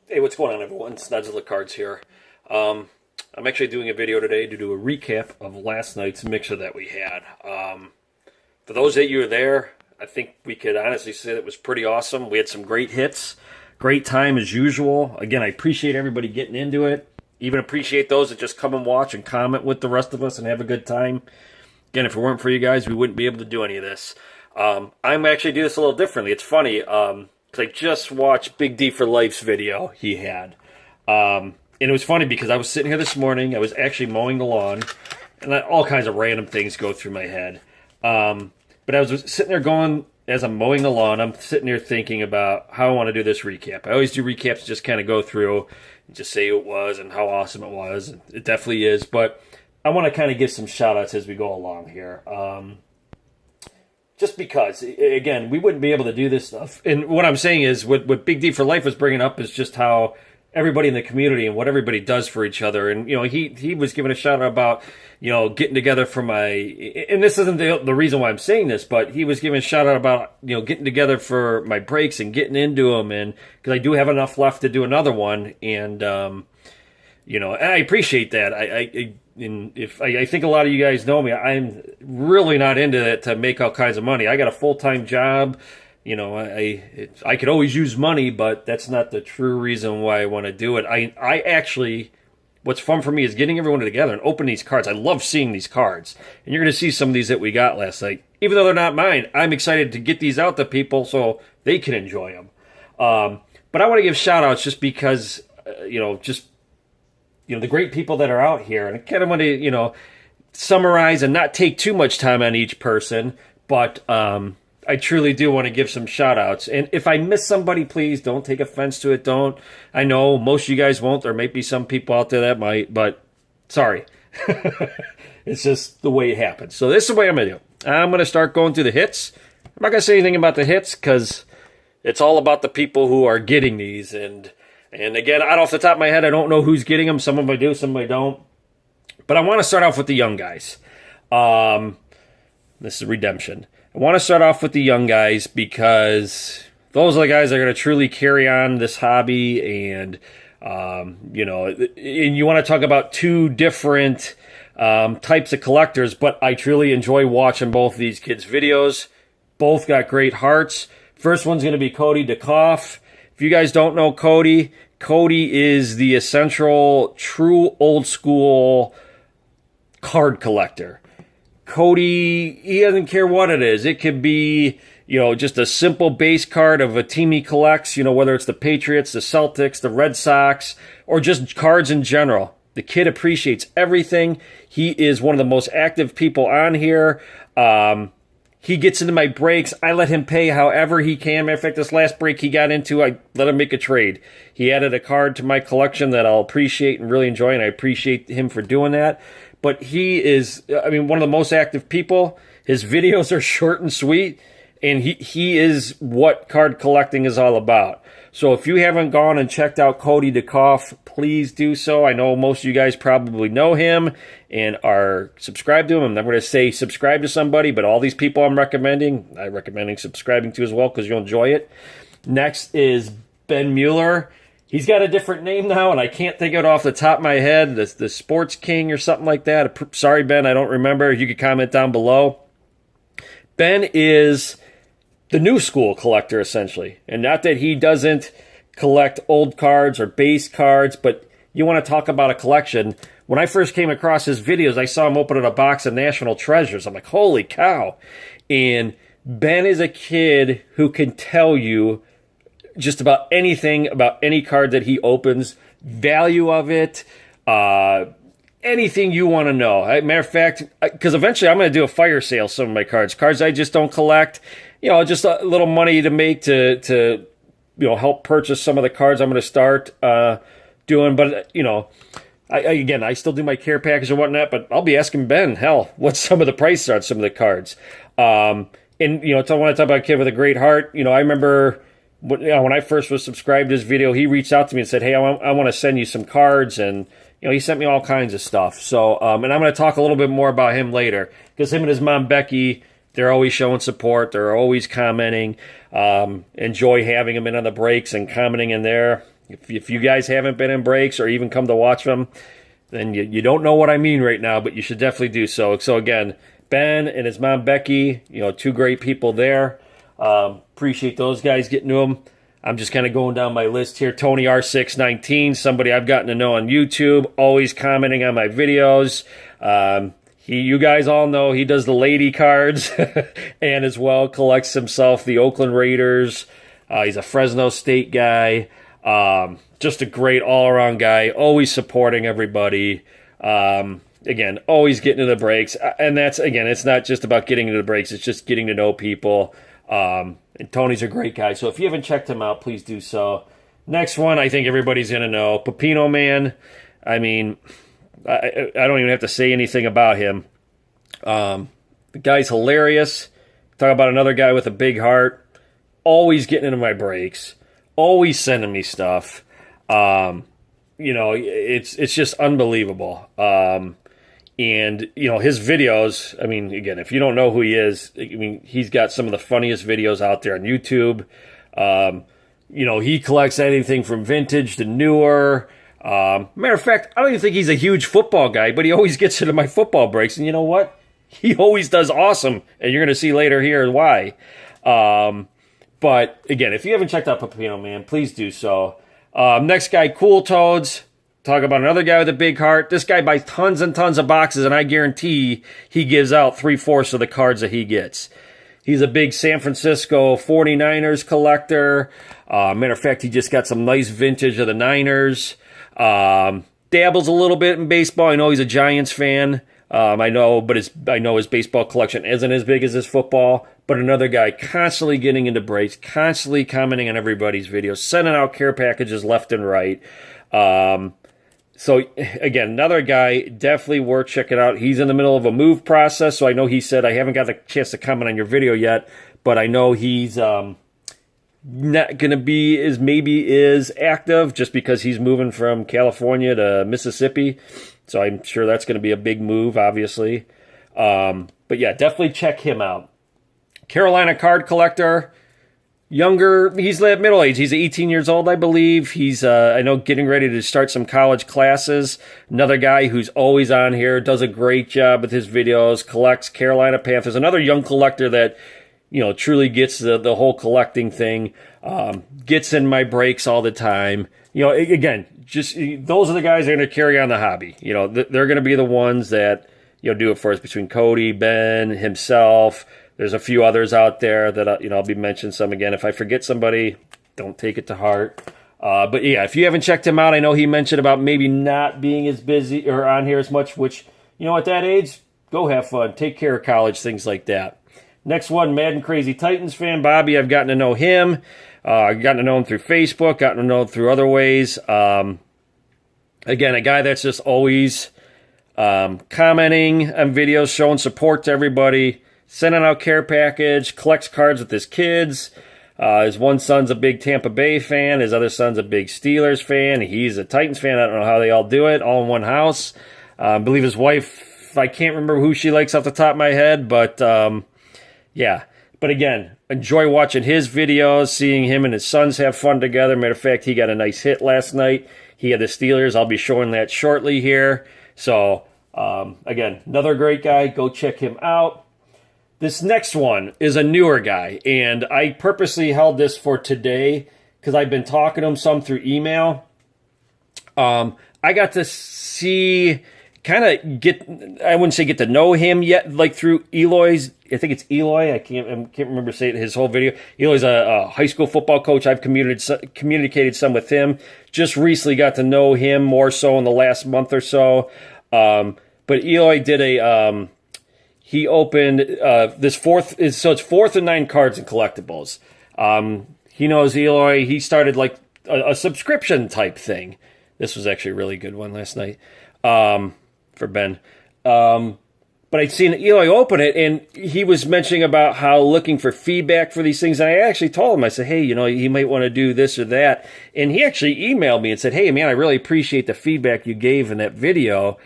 Hey, what's going on, everyone? Snodzillacards here. I'm actually doing a video today to do a recap of last night's mixer that we had. For those that you were there, I think we could honestly say it was pretty awesome. We had some great hits, great time as usual. Again, I appreciate everybody getting into it. Even appreciate those that just come and watch and comment with the rest of us and have a good time. Again, if it weren't for you guys, we wouldn't be able to do any of this. I'm actually doing this a little differently. It's funny, because I just watched Big D for Life's video he had. And it was funny because I was sitting here this morning, I was actually mowing the lawn, and all kinds of random things go through my head. But I was sitting there going, as I'm mowing the lawn, I'm sitting there thinking about how I want to do this recap. I always do recaps, just kind of go through and just say who it was and how awesome it was. It definitely is, but I want to kind of give some shout-outs as we go along here. Just because, again, we wouldn't be able to do this stuff. And what I'm saying is, what Big D for Life was bringing up is just how everybody in the community and what everybody does for each other. And, you know, he was giving a shout out about, you know, getting together for my, and this isn't the reason why I'm saying this, but he was giving a shout out about, you know, getting together for my breaks and getting into them. And because I do have enough left to do another one. And, you know, and I appreciate that. I think a lot of you guys know me, I'm really not into that to make all kinds of money. I got a full-time job. You know, I could always use money, but that's not the true reason why I want to do it. I actually, what's fun for me is getting everyone together and open these cards. I love seeing these cards. And you're going to see some of these that we got last night. Even though they're not mine, I'm excited to get these out to people so they can enjoy them. But I want to give shout-outs just because, you know, the great people that are out here. And I kind of want to, you know, summarize and not take too much time on each person. But I truly do want to give some shout-outs. And if I miss somebody, please don't take offense to it. Don't. I know most of you guys won't. There might be some people out there that might. But sorry. It's just the way it happens. So this is the way I'm going to do. I'm going to start going through the hits. I'm not going to say anything about the hits because it's all about the people who are getting these. And again, out off the top of my head, I don't know who's getting them. Some of them I do, some of them I don't. But I want to start off with the young guys. This is redemption. I want to start off with the young guys because those are the guys that are going to truly carry on this hobby. And, you know, and you want to talk about two different types of collectors, but I truly enjoy watching both of these kids' videos. Both got great hearts. First one's going to be Cody DeKoff. If you guys don't know Cody is the essential, true old school card collector. Cody, he doesn't care what it is. It could be, you know, just a simple base card of a team he collects, you know, whether it's the Patriots, the Celtics, the Red Sox, or just cards in general. The kid appreciates everything. He is one of the most active people on here. He gets into my breaks. I let him pay however he can. Matter of fact, this last break he got into, I let him make a trade. He added a card to my collection that I'll appreciate and really enjoy, and I appreciate him for doing that. But he is, I mean, one of the most active people. His videos are short and sweet, and he is what card collecting is all about. So if you haven't gone and checked out Cody DeKoff, please do so. I know most of you guys probably know him and are subscribed to him. I'm never going to say subscribe to somebody, but all these people I'm recommending subscribing to as well because you'll enjoy it. Next is Ben Mueller. He's got a different name now, and I can't think of it off the top of my head. The Sports King or something like that. Sorry, Ben, I don't remember. You could comment down below. Ben is the new school collector, essentially. And not that he doesn't collect old cards or base cards, but you want to talk about a collection. When I first came across his videos, I saw him opening a box of National Treasures. I'm like, holy cow. And Ben is a kid who can tell you just about anything about any card that he opens, value of it, anything you want to know. Matter of fact, because eventually I'm going to do a fire sale some of my cards I just don't collect. You know, just a little money to make to you know, help purchase some of the cards I'm going to start doing. But you know, I still do my care package and whatnot. But I'll be asking Ben, hell, what some of the prices are on some of the cards. And you know, I want to talk about a kid with a great heart. You know, I remember when I first was subscribed to his video, he reached out to me and said, hey, I want to send you some cards. And, you know, he sent me all kinds of stuff. So, and I'm going to talk a little bit more about him later because him and his mom, Becky, they're always showing support. They're always commenting. Enjoy having him in on the breaks and commenting in there. If you guys haven't been in breaks or even come to watch them, then you don't know what I mean right now, but you should definitely do so. So again, Ben and his mom Becky, two great people there. Appreciate those guys getting to them. I'm just kind of going down my list here. Tony R619, somebody I've gotten to know on YouTube, always commenting on my videos. You guys all know he does the lady cards and as well collects himself the Oakland Raiders. He's a Fresno State guy. Just a great all-around guy, always supporting everybody. Again, always getting into the breaks. And that's, again, it's not just about getting into the breaks. It's just getting to know people. And Tony's a great guy. So if you haven't checked him out, please do so. Next one, I think everybody's going to know. Pepino Man. I mean, I don't even have to say anything about him. The guy's hilarious. Talk about another guy with a big heart. Always getting into my breaks. Always sending me stuff. It's just unbelievable. And, his videos, I mean, again, if you don't know who he is, I mean, he's got some of the funniest videos out there on YouTube. He collects anything from vintage to newer. Matter of fact, I don't even think he's a huge football guy, but he always gets into my football breaks. And you know what? He always does awesome. And you're going to see later here why. But again, if you haven't checked out Pepino Man, please do so. Next guy, Cool Toads. Talk about another guy with a big heart. This guy buys tons and tons of boxes, and I guarantee he gives out 3/4 of the cards that he gets. He's a big San Francisco 49ers collector. Matter of fact, he just got some nice vintage of the Niners. Dabbles a little bit in baseball. I know he's a Giants fan. I know his baseball collection isn't as big as his football. But another guy constantly getting into breaks, constantly commenting on everybody's videos, sending out care packages left and right. So, again, another guy, definitely worth checking out. He's in the middle of a move process, so I know he said, I haven't got the chance to comment on your video yet, but I know he's not going to be as active just because he's moving from California to Mississippi. So I'm sure that's going to be a big move, obviously. But yeah, definitely check him out. Carolina card collector. Younger, he's middle age. He's 18 years old, I believe. He's, I know, getting ready to start some college classes. Another guy who's always on here, does a great job with his videos, collects Carolina Panthers. Another young collector that, truly gets the whole collecting thing. Gets in my breaks all the time. Again, just those are the guys that are going to carry on the hobby. They're going to be the ones that, do it for us between Cody, Ben, himself. There's a few others out there that, I'll be mentioning some again. If I forget somebody, don't take it to heart. But yeah, if you haven't checked him out, I know he mentioned about maybe not being as busy or on here as much, which, at that age, go have fun. Take care of college, things like that. Next one, Madden Crazy Titans fan, Bobby. I've gotten to know him. I've gotten to know him through Facebook, gotten to know him through other ways. Again, a guy that's just always commenting on videos, showing support to everybody. Sending out care package, collects cards with his kids. His one son's a big Tampa Bay fan. His other son's a big Steelers fan. He's a Titans fan. I don't know how they all do it, all in one house. I believe his wife, I can't remember who she likes off the top of my head, but yeah. But again, enjoy watching his videos, seeing him and his sons have fun together. Matter of fact, he got a nice hit last night. He had the Steelers. I'll be showing that shortly here. So, again, another great guy. Go check him out. This next one is a newer guy, and I purposely held this for today because I've been talking to him some through email. I got to see, I wouldn't say get to know him yet, like through Eloy's, I think it's Eloy, I can't remember saying his whole video. Eloy's a high school football coach. I've communicated some with him. Just recently got to know him more so in the last month or so. But Eloy did he opened this it's 4th and 9 cards and collectibles. He knows Eloy. He started like a subscription type thing. This was actually a really good one last night for Ben. But I'd seen Eloy open it, and he was mentioning about how looking for feedback for these things. And I actually told him, I said, hey, you might want to do this or that. And he actually emailed me and said, hey, man, I really appreciate the feedback you gave in that video.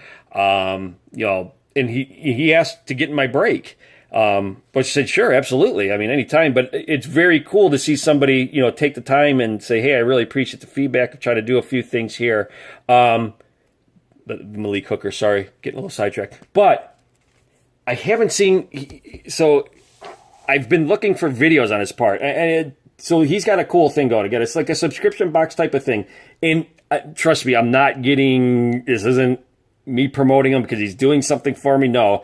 And he asked to get in my break. But she said, sure, absolutely. I mean, anytime. But it's very cool to see somebody, take the time and say, hey, I really appreciate the feedback. I'm trying to do a few things here. Malik Hooker, sorry, getting a little sidetracked. But I haven't seen, so I've been looking for videos on his part. So he's got a cool thing going again. It's like a subscription box type of thing. And trust me, I'm not getting, this isn't me promoting him because he's doing something for me. No,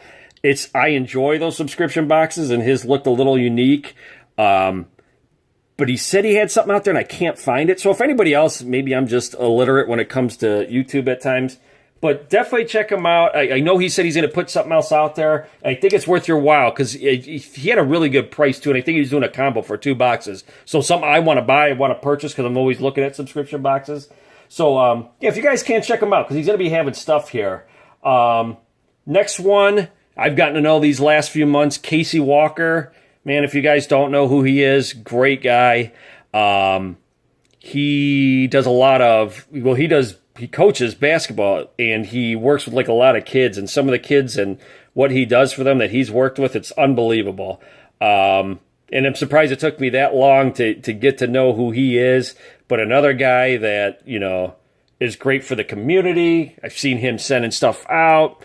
I enjoy those subscription boxes, and his looked a little unique. But he said he had something out there and I can't find it. So if anybody else, maybe I'm just illiterate when it comes to YouTube at times. But definitely check him out. I know he said he's going to put something else out there. I think it's worth your while because he had a really good price too. And I think he's doing a combo for 2 boxes. So something I want to buy, I want to purchase because I'm always looking at subscription boxes. So if you guys can, check him out because he's going to be having stuff here. Next one, I've gotten to know these last few months, Casey Walker. Man, if you guys don't know who he is, great guy. He does a lot of, he coaches basketball and he works with like a lot of kids, and some of the kids and what he does for them that he's worked with, it's unbelievable. And I'm surprised it took me that long to get to know who he is. But another guy that, is great for the community. I've seen him sending stuff out.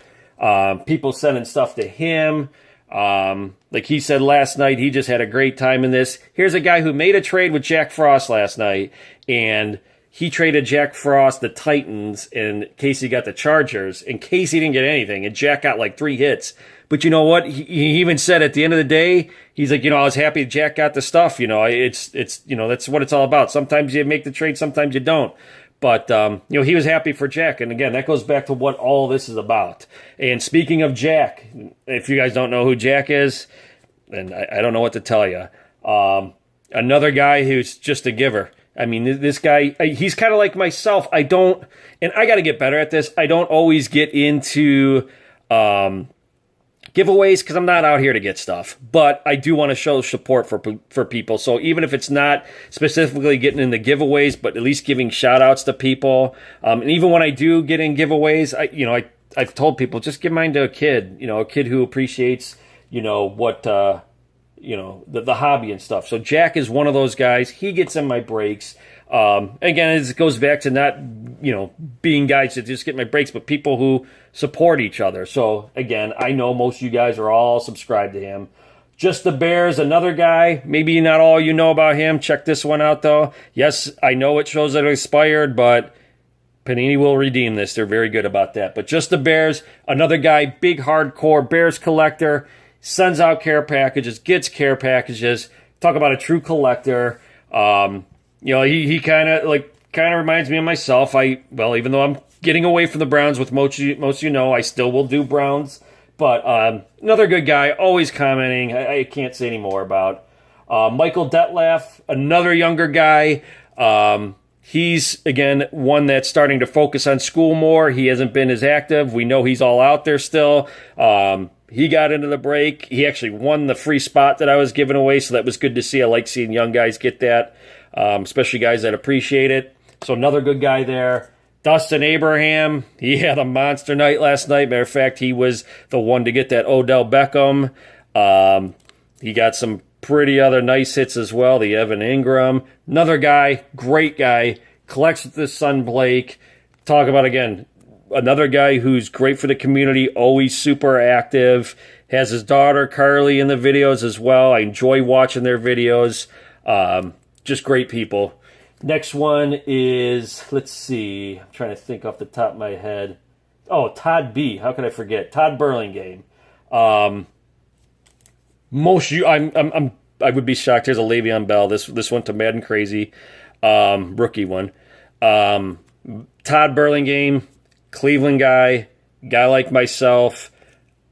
People sending stuff to him. Like he said last night, he just had a great time in this. Here's a guy who made a trade with Jack Frost last night, and he traded Jack Frost the Titans, and Casey got the Chargers, and Casey didn't get anything, and Jack got like 3 hits. But you know what? He even said at the end of the day, he's like, I was happy Jack got the stuff. It's that's what it's all about. Sometimes you make the trade, sometimes you don't. But, he was happy for Jack. And again, that goes back to what all this is about. And speaking of Jack, if you guys don't know who Jack is, then I don't know what to tell you. Another guy who's just a giver. I mean, this guy, he's kind of like myself. And I got to get better at this. I don't always get into giveaways because I'm not out here to get stuff, but I do want to show support for people. So even if it's not specifically getting in the giveaways, but at least giving shout outs to people. And even when I do get in giveaways, I've told people just give mine to a kid, a kid who appreciates, what, the hobby and stuff. So Jack is one of those guys. He gets in my breaks. Again, it goes back to not, being guys that just get my breaks, but people who support each other. So again, I know most of you guys are all subscribed to him. Just the Bears, another guy. Maybe not all you know about him. Check this one out though. Yes, I know it shows that it expired, but Panini will redeem this. They're very good about that. But Just the Bears, another guy, big hardcore Bears collector, sends out care packages, gets care packages. Talk about a true collector. He kind of reminds me of myself. Even though I'm getting away from the Browns, with most of you know, I still will do Browns. But another good guy, always commenting. I can't say any more about. Michael Detlef, another younger guy. He's, again, one that's starting to focus on school more. He hasn't been as active. We know he's all out there still. He got into the break. He actually won the free spot that I was giving away, so that was good to see. I like seeing young guys get that, especially guys that appreciate it. So another good guy there. Dustin Abraham, he had a monster night last night. Matter of fact, he was the one to get that Odell Beckham. He got some pretty other nice hits as well. The Evan Ingram. Another guy, great guy, collects with his son Blake. Talk about, again, another guy who's great for the community, always super active. Has his daughter Carly in the videos as well. I enjoy watching their videos. Just great people. Next one is, let's see, I'm trying to think off the top of my head. Oh, Todd B. How could I forget? Todd Burlingame. I would be shocked. Here's a Le'Veon Bell. This one to Madden Crazy, rookie one. Todd Burlingame, Cleveland guy like myself.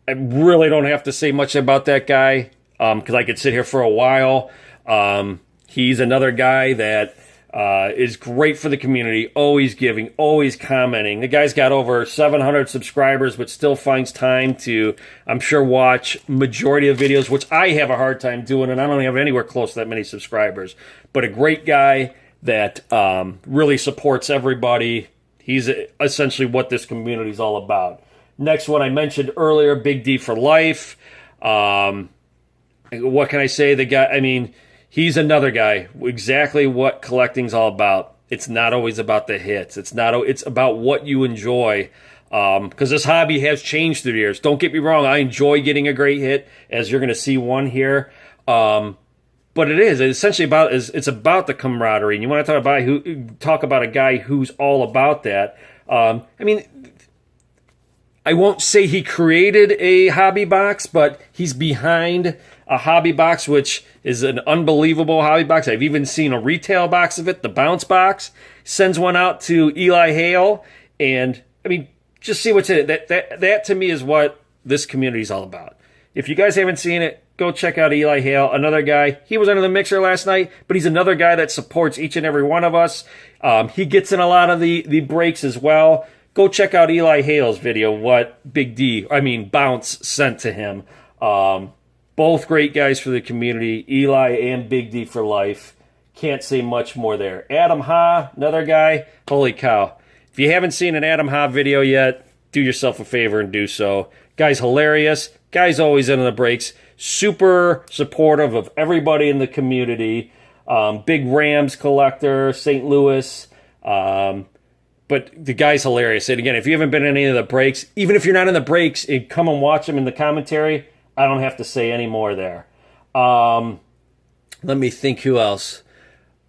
I really don't have to say much about that guy because I could sit here for a while. He's another guy that is great for the community, always giving, always commenting. The guy's got over 700 subscribers, but still finds time to, I'm sure, watch majority of videos, which I have a hard time doing, and I don't have anywhere close to that many subscribers. But a great guy that really supports everybody. He's essentially what this community is all about. Next one I mentioned earlier, Big D for Life. What can I say? The guy, I mean, he's another guy. Exactly what collecting's all about. It's not always about the hits. It's about what you enjoy. Because this hobby has changed through the years. Don't get me wrong. I enjoy getting a great hit, as you're going to see one here. But it's essentially about it's about the camaraderie. And you want to talk about a guy who's all about that. I mean, I won't say he created a hobby box, but he's behind a hobby box, which is an unbelievable hobby box. I've even seen a retail box of it, the Bounce Box. Sends one out to Eli Hale, and I mean, just see what's in it. That to me is what this community is all about. If you guys haven't seen it, go check out Eli Hale, another guy. He was under the mixer last night, but he's another guy that supports each and every one of us. He gets in a lot of the breaks as well. Go check out Eli Hale's video, what Bounce sent to him. Both great guys for the community, Eli and Big D for life. Can't say much more there. Adam Ha, another guy. Holy cow. If you haven't seen an Adam Ha video yet, do yourself a favor and do so. Guy's hilarious. Guy's always in the breaks. Super supportive of everybody in the community. Big Rams collector, St. Louis. But the guy's hilarious. And again, if you haven't been in any of the breaks, even if you're not in the breaks, come and watch him in the commentary. I don't have to say any more there. Let me think who else.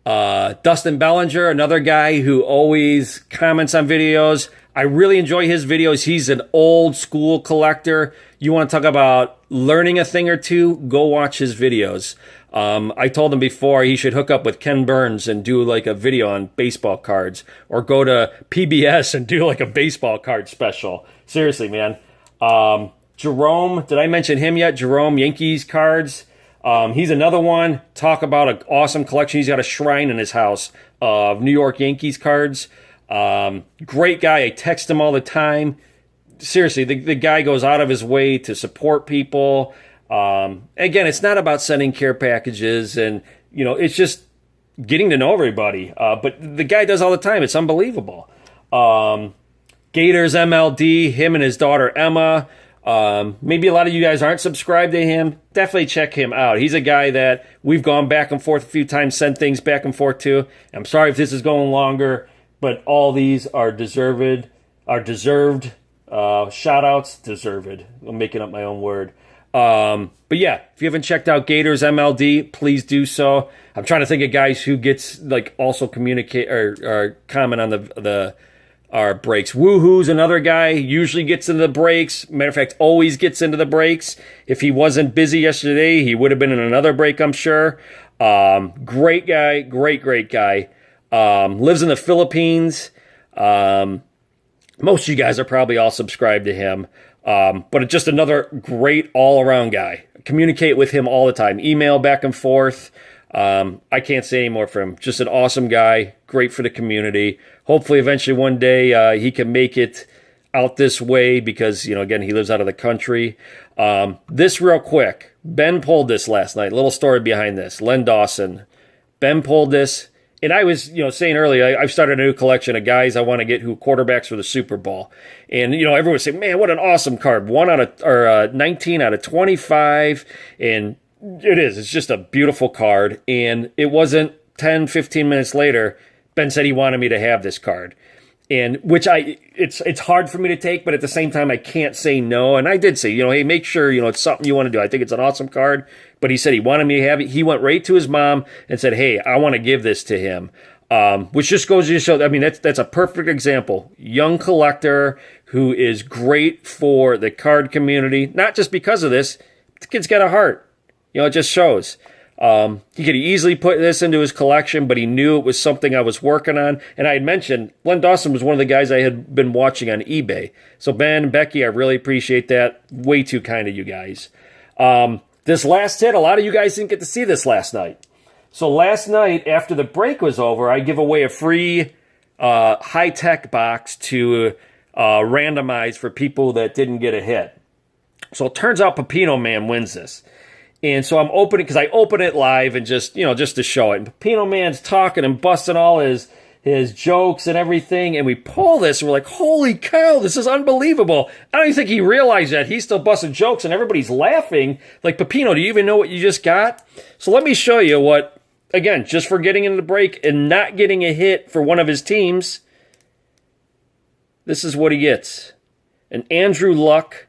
Dustin Bellinger, another guy who always comments on videos. I really enjoy his videos. He's an old school collector. You want to talk about learning a thing or two? Go watch his videos. I told him before he should hook up with Ken Burns and do like a video on baseball cards, or go to PBS and do like a baseball card special. Seriously, man. Jerome, did I mention him yet? Jerome, Yankees cards. He's another one. Talk about an awesome collection. He's got a shrine in his house of New York Yankees cards. Great guy. I text him all the time. Seriously, the guy goes out of his way to support people. Again, it's not about sending care packages, and it's just getting to know everybody. But the guy does all the time. It's unbelievable. Gators MLD, him and his daughter Emma. Maybe a lot of you guys aren't subscribed to him. Definitely check him out. He's a guy that we've gone back and forth a few times, sent things back and forth to. I'm sorry if this is going longer, but all these are deserved. Shoutouts, deserved. I'm making up my own word. But yeah, if you haven't checked out Gators MLD, please do so. I'm trying to think of guys who gets also communicate or comment on our breaks. Woohoo's another guy, usually gets into the breaks. Matter of fact, always gets into the breaks. If he wasn't busy yesterday, he would have been in another break, I'm sure. Great guy, great guy. Lives in the Philippines. Most of you guys are probably all subscribed to him. But it's just another great all-around guy. Communicate with him all the time. Email back and forth. I can't say any more for him. Just an awesome guy. Great for the community. Hopefully, eventually, one day, he can make it out this way because, again, he lives out of the country. This real quick. Ben pulled this last night. Little story behind this. Len Dawson. Ben pulled this. And I was, saying earlier, I've started a new collection of guys I want to get who quarterbacks for the Super Bowl. And, everyone was saying, man, what an awesome card. 19 out of 25. And it is. It's just a beautiful card. And it wasn't 10, 15 minutes later, Ben said he wanted me to have this card. And it's hard for me to take, but at the same time, I can't say no. And I did say, hey, make sure, it's something you want to do. I think it's an awesome card. But he said he wanted me to have it. He went right to his mom and said, hey, I want to give this to him. Which just goes to show, that's a perfect example. Young collector who is great for the card community. Not just because of this. The kid's got a heart. It just shows. He could easily put this into his collection, but he knew it was something I was working on. And I had mentioned, Len Dawson was one of the guys I had been watching on eBay. So Ben and Becky, I really appreciate that. Way too kind of you guys. This last hit, a lot of you guys didn't get to see this last night. So last night, after the break was over, I give away a free high-tech box to randomize for people that didn't get a hit. So it turns out Pepino Man wins this. And so I'm opening, because I open it live and just to show it. And Pepino Man's talking and busting all his his jokes and everything, and we pull this, and we're like, holy cow, this is unbelievable. I don't even think he realized that. He's still busting jokes, and everybody's laughing. Like, Pepino, do you even know what you just got? So let me show you what, again, just for getting into the break and not getting a hit for one of his teams, this is what he gets. An Andrew Luck,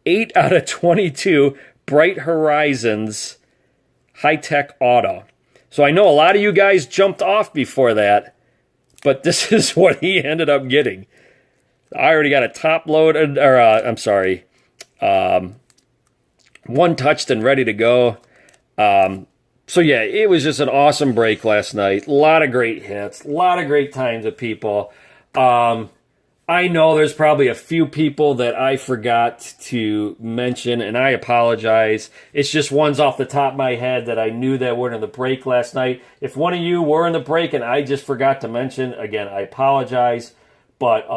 8 out of 22, Bright Horizons, high-tech auto. So I know a lot of you guys jumped off before that, but this is what he ended up getting. I already got a top load, one touched and ready to go. So yeah, it was just an awesome break last night. A lot of great hits, a lot of great times with people. I know there's probably a few people that I forgot to mention, and I apologize. It's just ones off the top of my head that I knew that were in the break last night. If one of you were in the break and I just forgot to mention, again, I apologize. But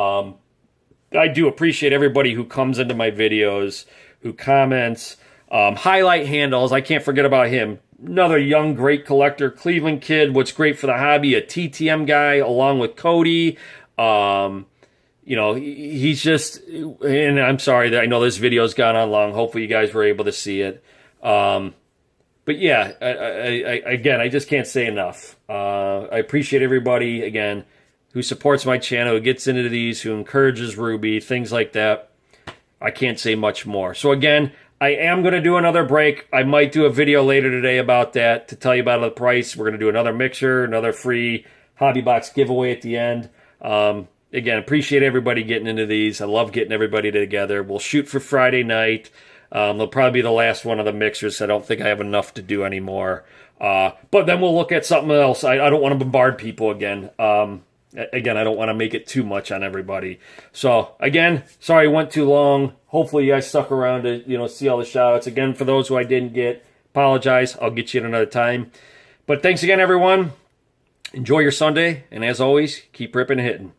I do appreciate everybody who comes into my videos, who comments, highlight handles. I can't forget about him. Another young, great collector, Cleveland kid. What's great for the hobby, a TTM guy, along with Cody. You know, he's just, and I'm sorry that I know this video's gone on long. Hopefully you guys were able to see it. But yeah, again, I just can't say enough. I appreciate everybody, again, who supports my channel, who gets into these, who encourages Ruby, things like that. I can't say much more. So again, I am going to do another break. I might do a video later today about that to tell you about the price. We're going to do another mixer, another free hobby box giveaway at the end. Again, appreciate everybody getting into these. I love getting everybody together. We'll shoot for Friday night. They'll probably be the last one of the mixers. I don't think I have enough to do anymore. But then we'll look at something else. I don't want to bombard people again. Again, I don't want to make it too much on everybody. So, again, sorry it went too long. Hopefully you guys stuck around to see all the shout-outs. Again, for those who I didn't get, apologize. I'll get you at another time. But thanks again, everyone. Enjoy your Sunday. And as always, keep ripping and hitting.